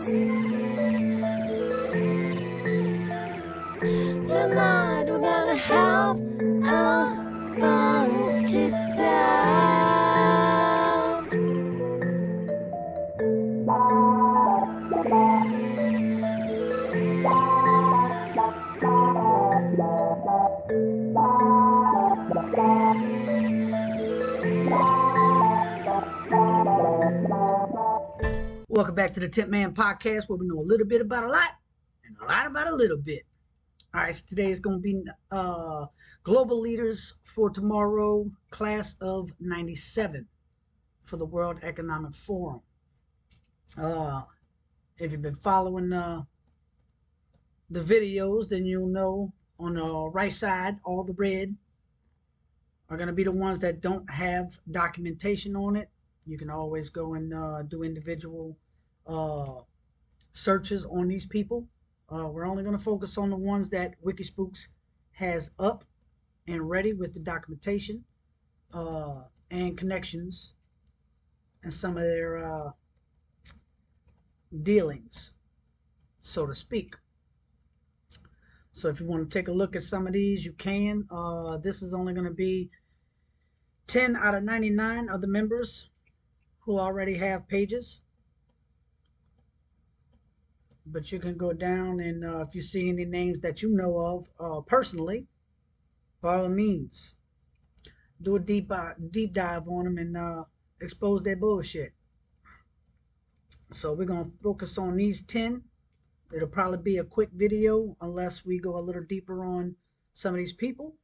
Tonight we're gonna have a funky time. Welcome back to the Tip Man Podcast, where we know a little bit about a lot and a lot about a little bit. All right, so today is going to be Global Leaders for Tomorrow, Class of 97 for the World Economic Forum. If you've been following the videos, then you'll know on the right side, all the red are going to be the ones that don't have documentation on it. You can always go and do individual searches on these people. We're only going to focus on the ones that Wikispooks has up and ready with the documentation and connections and some of their dealings, so to speak. So if you want to take a look at some of these, you can. This is only going to be 10 out of 99 of the members who already have pages. But you can go down and if you see any names that you know of personally, by all means, do a deep dive on them and expose their bullshit. So we're going to focus on these 10. It'll probably be a quick video unless we go a little deeper on some of these people.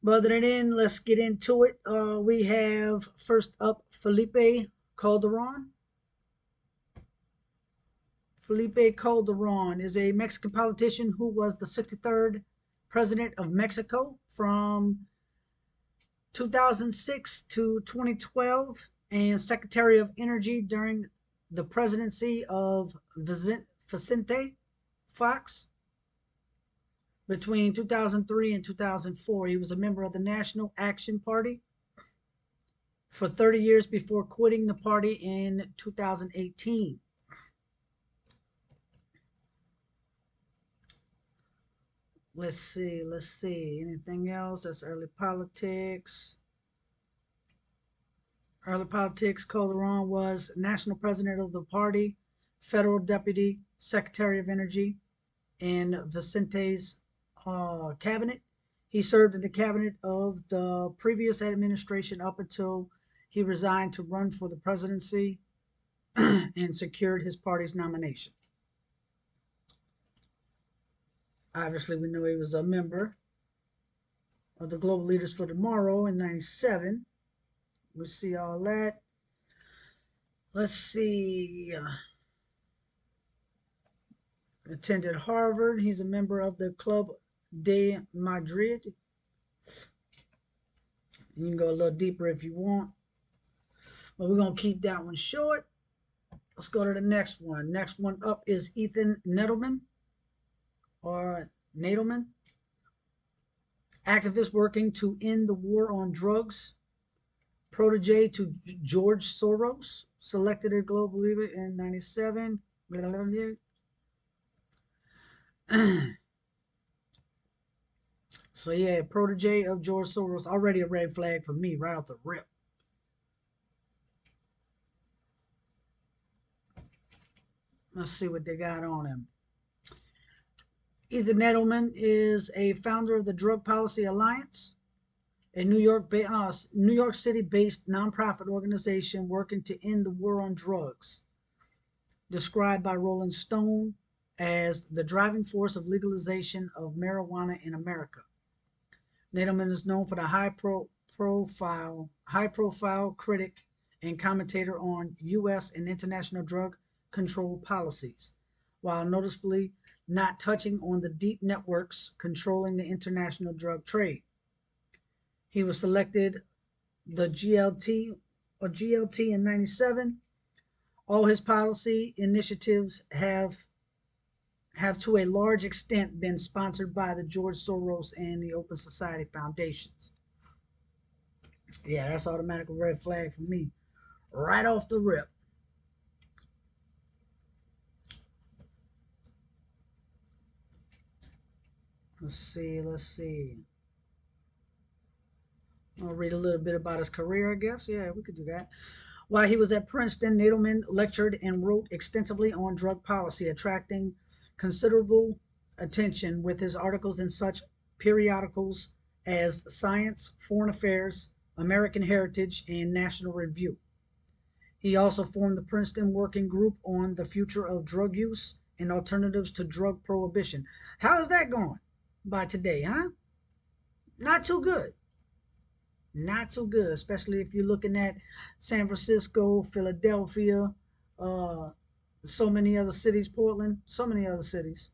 But other than that, let's get into it. We have first up Felipe Calderon. Felipe Calderon is a Mexican politician who was the 63rd president of Mexico from 2006 to 2012 and Secretary of Energy during the presidency of Vicente Fox. Between 2003 and 2004, he was a member of the National Action Party for 30 years before quitting the party in 2018. Let's see. Anything else? That's early politics. Early politics, Calderon was national president of the party, federal deputy secretary of energy in Vicente's cabinet. He served in the cabinet of the previous administration up until he resigned to run for the presidency and secured his party's nomination. Obviously, we know he was a member of the Global Leaders for Tomorrow in 97. We see all that. Let's see. Attended Harvard. He's a member of the Club de Madrid. You can go a little deeper if you want, but we're going to keep that one short. Let's go to the next one. Next one up is Ethan Nedelman, or Nadelman, activist working to end the war on drugs, protege to George Soros, selected a global leader in 97. So yeah, protege of George Soros, already a red flag for me right off the rip. Let's see what they got on him. Ethan Nedelman is a founder of the Drug Policy Alliance, a New York City-based nonprofit organization working to end the war on drugs, described by Rolling Stone as the driving force of legalization of marijuana in America. Nedelman is known for the high-profile critic and commentator on U.S. and international drug control policies, while noticeably not touching on the deep networks controlling the international drug trade. He was selected the GLT in 97. All his policy initiatives have to a large extent been sponsored by the George Soros and the Open Society Foundations. Yeah, that's automatic red flag for me. Right off the rip. Let's see. I'll read a little bit about his career, I guess. Yeah, we could do that. While he was at Princeton, Nadelman lectured and wrote extensively on drug policy, attracting considerable attention with his articles in such periodicals as Science, Foreign Affairs, American Heritage, and National Review. He also formed the Princeton Working Group on the Future of Drug Use and Alternatives to Drug Prohibition. How is that going by today, huh? Not too good. Not so good, especially if you're looking at San Francisco, Philadelphia, uh, so many other cities, Portland, so many other cities.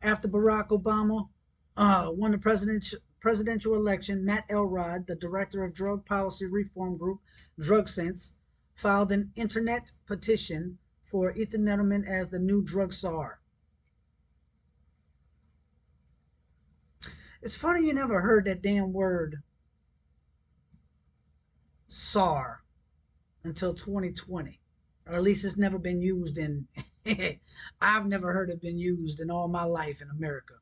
After Barack Obama won the presidential election, Matt Elrod, the director of drug policy reform group Drug Sense, filed an internet petition for Ethan Nettleman as the new drug czar. It's funny you never heard that damn word czar until 2020, or at least it's never been used in. I've never heard it been used in all my life in America.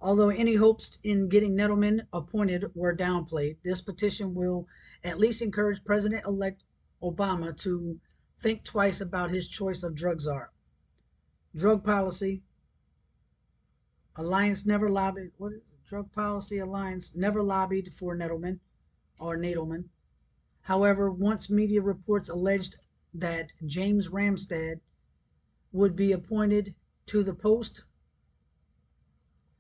Although any hopes in getting Nettleman appointed were downplayed, this petition will at least encourage President-elect Obama to think twice about his choice of drug czar. Drug Policy Alliance never lobbied. What is it? Drug Policy Alliance never lobbied for Nettleman or Nadelman. However, once media reports alleged that James Ramstad would be appointed to the post,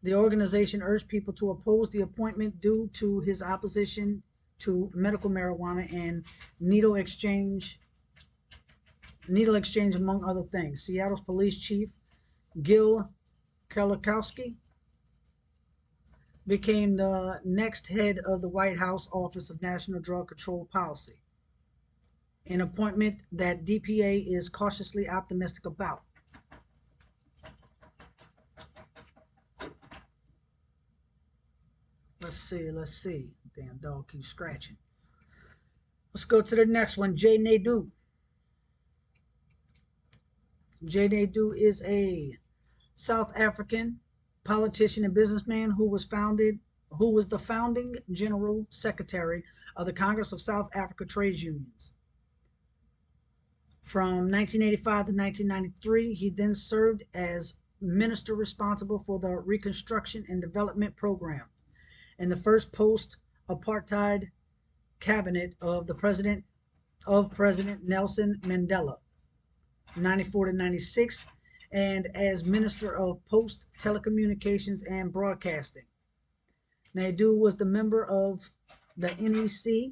the organization urged people to oppose the appointment due to his opposition to medical marijuana and needle exchange, among other things. Seattle's police chief, Gil Kerlikowske, became the next head of the White House Office of National Drug Control Policy, an appointment that DPA is cautiously optimistic about. Let's see. Damn dog keeps scratching. Let's go to the next one. Jay Naidoo. Jay Naidoo is a South African politician and businessman who was the founding general secretary of the Congress of South Africa Trades Unions. From 1985 to 1993, he then served as minister responsible for the Reconstruction and Development Program in the first post-apartheid cabinet of President Nelson Mandela, 94 to 96, and as Minister of Post, Telecommunications, and Broadcasting. Naidoo was the member of the NEC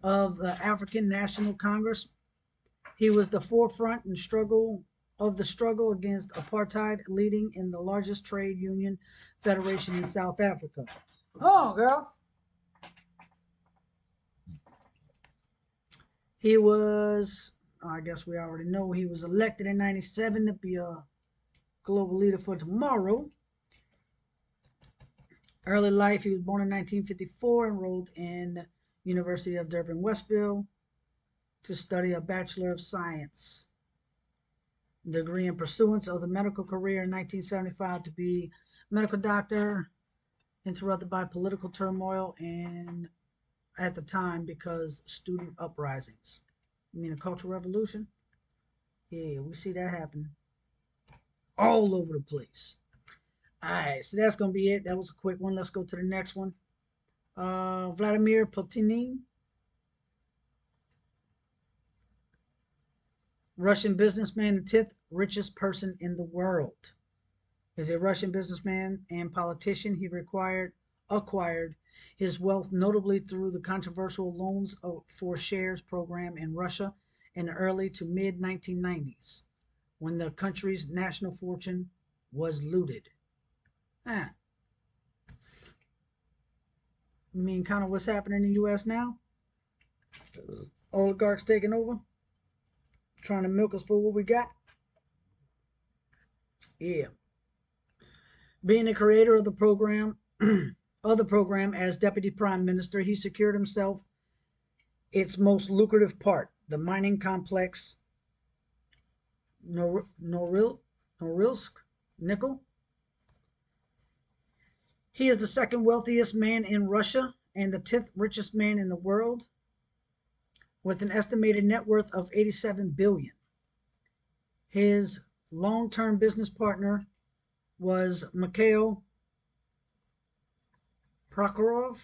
of the African National Congress. He was the forefront in the struggle against apartheid, leading in the largest trade union federation in South Africa. Oh, girl. He was, I guess we already know, he was elected in 97 to be a global leader for tomorrow. Early life, he was born in 1954, enrolled in University of Durban, Westville, to study a Bachelor of Science degree in pursuance of the medical career in 1975 to be medical doctor, interrupted by political turmoil and at the time because student uprisings. You mean a cultural revolution? Yeah, we see that happen all over the place. All right, so that's going to be it. That was a quick one. Let's go to the next one. Vladimir Putin, Russian businessman and 10th richest person in the world. Is a Russian businessman and politician. He acquired his wealth notably through the controversial loans for shares program in Russia in the early to mid 1990s, when the country's national fortune was looted. You mean kind of what's happening in the U.S. now? Oligarchs taking over, trying to milk us for what we got. Yeah. Being the creator of the program, as deputy prime minister, he secured himself its most lucrative part, the mining complex Norilsk Nickel. He is the second wealthiest man in Russia and the 10th richest man in the world, with an estimated net worth of 87 billion. His long-term business partner was Mikhail Prokhorov,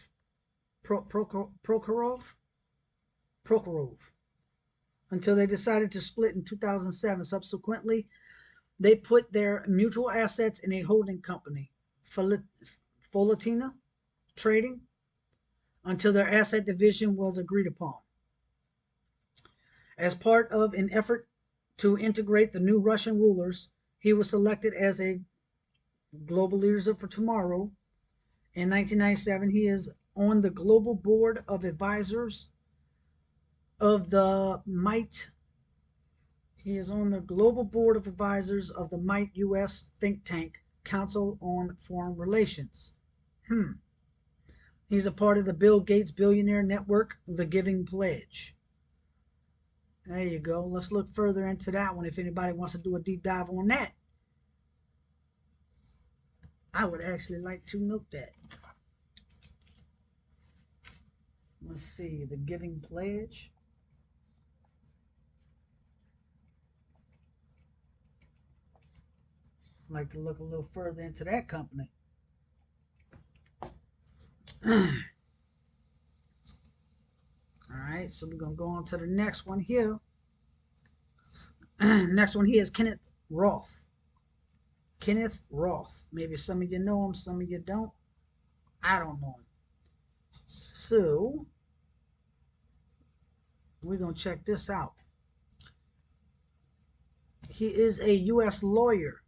Prokhorov, until they decided to split in 2007. Subsequently, they put their mutual assets in a holding company, Folatina Trading, until their asset division was agreed upon. As part of an effort to integrate the new Russian rulers, he was selected as a Global Leaders for Tomorrow. In 1997, he is on the Global Board of Advisors of the MIT. He is on the Global Board of Advisors of the MIT U.S. think tank, Council on Foreign Relations. He's a part of the Bill Gates billionaire network, The Giving Pledge. There you go. Let's look further into that one if anybody wants to do a deep dive on that. I would actually like to note that. Let's see, The Giving Pledge. I'd like to look a little further into that company. Alright, so we're going to go on to the next one here. Next one here is Kenneth Roth. Kenneth Roth. Maybe some of you know him, some of you don't. I don't know him. So, we're going to check this out. He is a U.S. lawyer,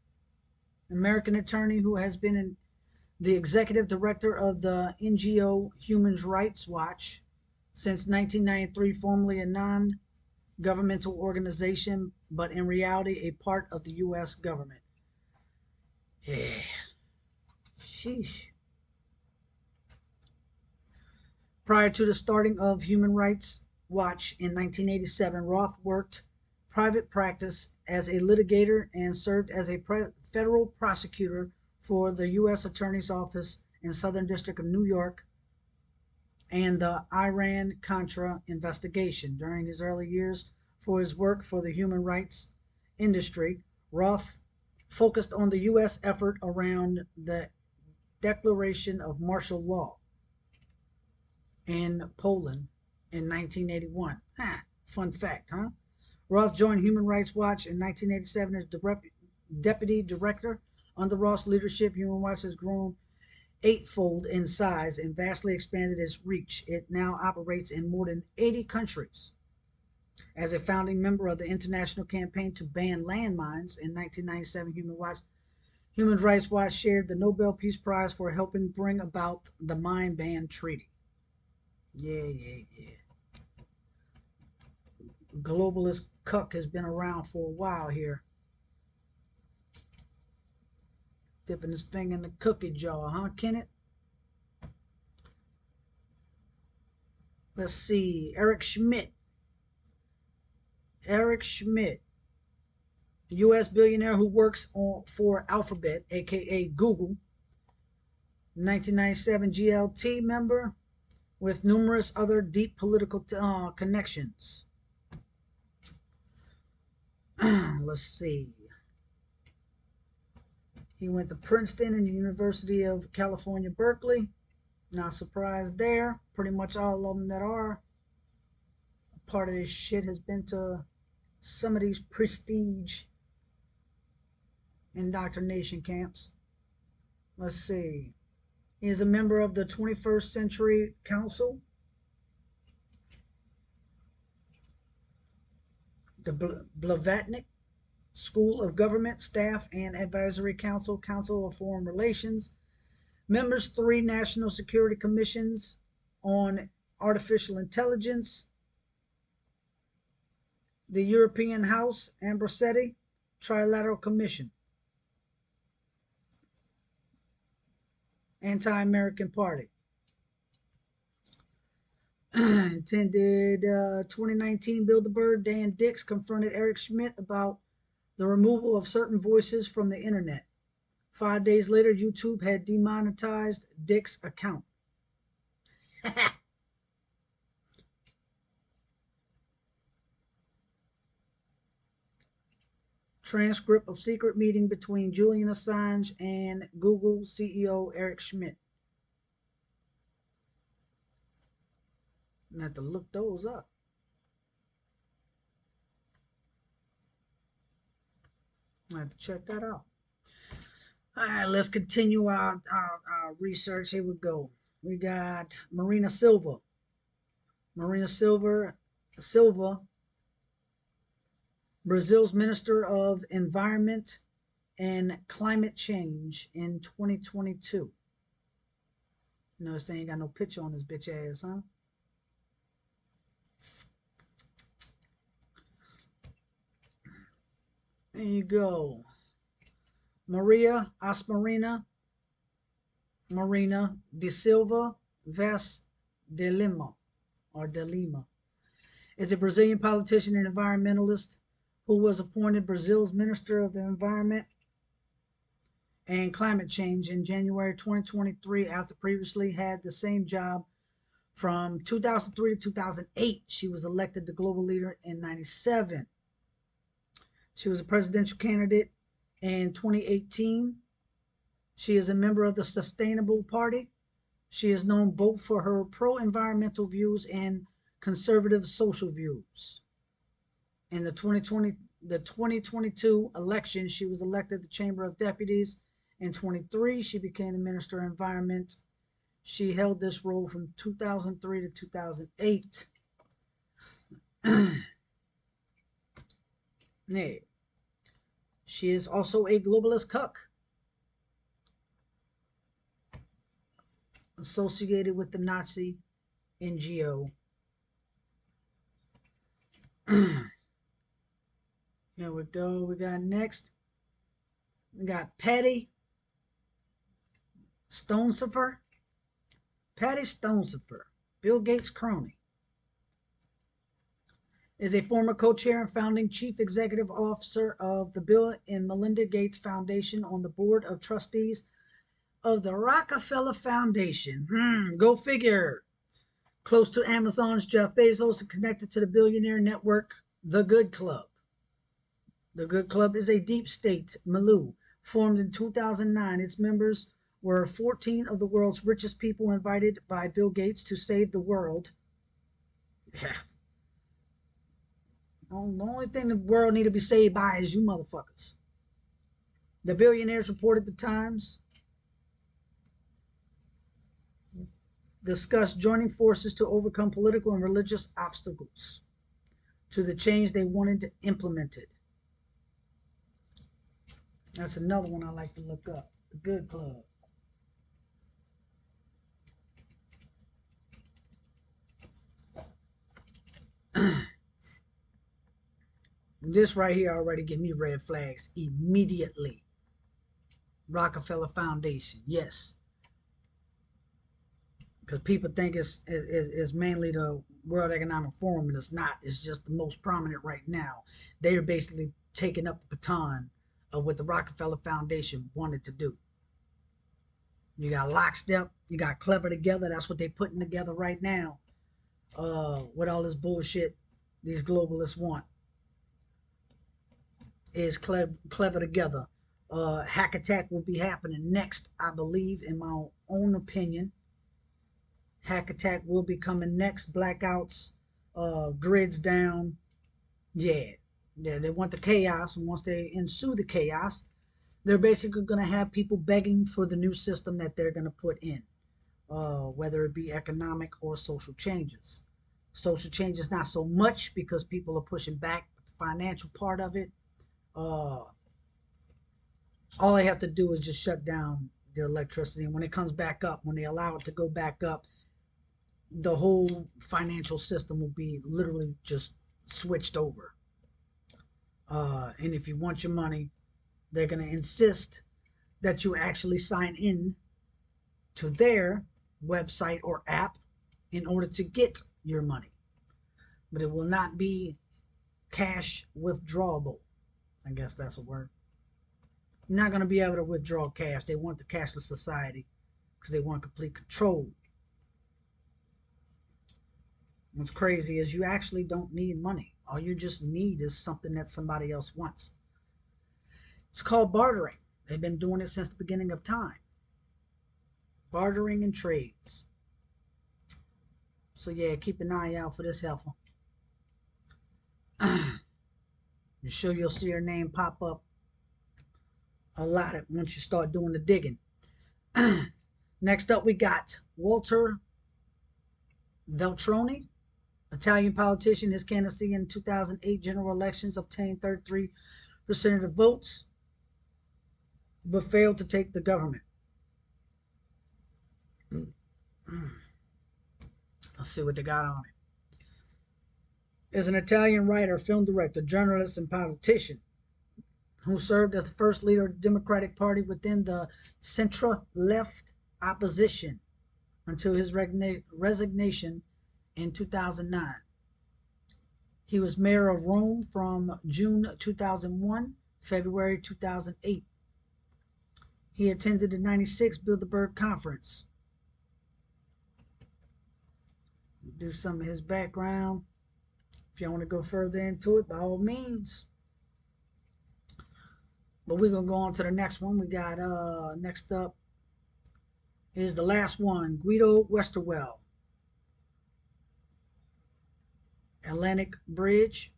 American attorney who has been the executive director of the NGO Human Rights Watch since 1993, formerly a non-governmental organization, but in reality a part of the U.S. government. Yeah. Sheesh. Prior to the starting of Human Rights Watch in 1987, Roth worked private practice as a litigator and served as a federal prosecutor for the U.S. Attorney's Office in Southern District of New York and the Iran-Contra investigation. During his early years for his work for the human rights industry, Roth focused on the U.S. effort around the declaration of martial law in Poland in 1981. Fun fact, huh? Roth joined Human Rights Watch in 1987 as deputy director. Under Roth's leadership, Human Rights has grown eightfold in size and vastly expanded its reach. It now operates in more than 80 countries. As a founding member of the international campaign to ban landmines in 1997, Human Rights Watch shared the Nobel Peace Prize for helping bring about the Mine Ban Treaty. Yeah. Globalist cuck has been around for a while here. Dipping his finger in the cookie jar, huh, Kenneth? Let's see. Eric Schmidt, a U.S. billionaire who works for Alphabet, aka Google. 1997 GLT member with numerous other deep political connections. Let's see. He went to Princeton and the University of California, Berkeley. Not surprised there. Pretty much all of them that are a part of this shit has been to some of these prestige indoctrination camps. Let's see. He is a member of the 21st Century Council, the Blavatnik School of Government, Staff and Advisory Council, Council of Foreign Relations, members 3 National Security Commissions on Artificial Intelligence, the European House Ambrosetti Trilateral Commission, Anti-American Party. Attended 2019 Bilderberg. Dan Dix confronted Eric Schmidt about The removal of certain voices from the internet. 5 days later, YouTube had demonetized Dick's account. Transcript of secret meeting between Julian Assange and Google CEO Eric Schmidt. I have to look those up. I have to check that out. All right, let's continue our research. Here we go. We got Marina Silva. Marina Silva, Brazil's Minister of Environment and Climate Change in 2022. Notice they ain't got no picture on this bitch ass, huh? There you go. Maria Asmarina Marina de Silva Vaz de Lima, is a Brazilian politician and environmentalist who was appointed Brazil's Minister of the Environment and Climate Change in January 2023 after previously had the same job from 2003 to 2008. She was elected the global leader in 1997. She was a presidential candidate in 2018. She is a member of the Sustainable Party. She is known both for her pro-environmental views and conservative social views. In the 2022 election, she was elected the Chamber of Deputies. In 23, she became the Minister of Environment. She held this role from 2003 to 2008. She is also a globalist cuck, associated with the Nazi NGO. Here we go. We got next. We got Patty Stonesifer. Patty Stonesifer, Bill Gates' crony, is a former co-chair and founding chief executive officer of the Bill and Melinda Gates Foundation on the board of trustees of the Rockefeller Foundation. Go figure. Close to Amazon's Jeff Bezos and connected to the billionaire network, The Good Club. The Good Club is a deep state milieu formed in 2009. Its members were 14 of the world's richest people invited by Bill Gates to save the world. Yeah. The only thing the world need to be saved by is you motherfuckers. The billionaires reported the Times discussed joining forces to overcome political and religious obstacles to the change they wanted to implement it. That's another one I like to look up. The Good Club. This right here already give me red flags immediately. Rockefeller Foundation, yes. Because people think it's mainly the World Economic Forum, and it's not. It's just the most prominent right now. They are basically taking up the baton of what the Rockefeller Foundation wanted to do. You got Lockstep, you got Clever Together. That's what they're putting together right now. With all this bullshit these globalists want. Is clever together. Hack attack will be happening next, I believe, in my own opinion. Hack attack will be coming next. Blackouts, grids down. Yeah, they want the chaos, and once they ensue the chaos, they're basically going to have people begging for the new system that they're going to put in, whether it be economic or social changes. Social changes not so much because people are pushing back the financial part of it. All they have to do is just shut down their electricity, and when it comes back up, when they allow it to go back up, the whole financial system will be literally just switched over. And if you want your money, they're going to insist that you actually sign in to their website or app in order to get your money. But it will not be cash withdrawable. I guess that's a word. You're not going to be able to withdraw cash. They want the cashless society because they want complete control. What's crazy is you actually don't need money. All you just need is something that somebody else wants. It's called bartering. They've been doing it since the beginning of time. Bartering and trades. So yeah, keep an eye out for this heifer. I'm sure you'll see her name pop up a lot once you start doing the digging. Next up, we got Walter Veltroni, Italian politician. His candidacy in 2008 general elections obtained 33% of the votes, but failed to take the government. Let's see what they got on it. Is an Italian writer, film director, journalist, and politician who served as the first leader of the Democratic Party within the centre-left opposition until his resignation in 2009. He was mayor of Rome from June 2001 February 2008. He attended the 96 Bilderberg Conference. Do some of his background. If you want to go further into it, by all means. But we're going to go on to the next one. We got, next up is the last one, Guido Westerwelle. Atlantic Bridge,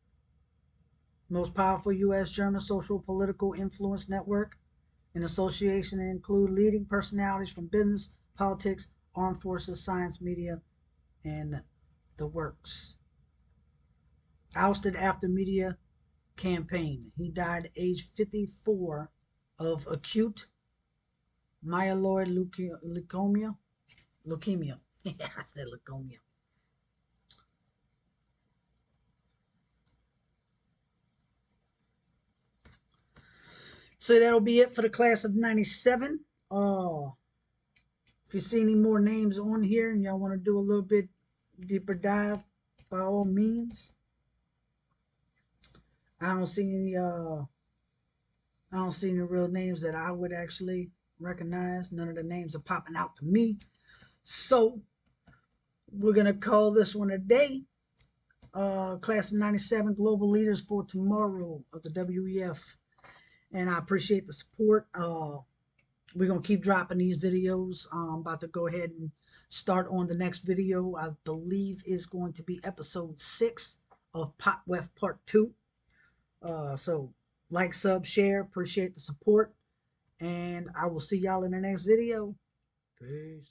most powerful U.S.-German social political influence network. In association include leading personalities from business, politics, armed forces, science, media, and the works. Ousted after media campaign. He died at age 54 of acute myeloid leukemia. I said leukemia. So that'll be it for the class of 97. If you see any more names on here and y'all want to do a little bit deeper dive, by all means. I don't see any real names that I would actually recognize. None of the names are popping out to me. So we're gonna call this one a day. Class of 97 Global Leaders for Tomorrow of the WEF. And I appreciate the support. We're going to keep dropping these videos. I'm about to go ahead and start on the next video. I believe is going to be episode 6 of WEF Part 2. So like, sub, share. Appreciate the support. And I will see y'all in the next video. Peace.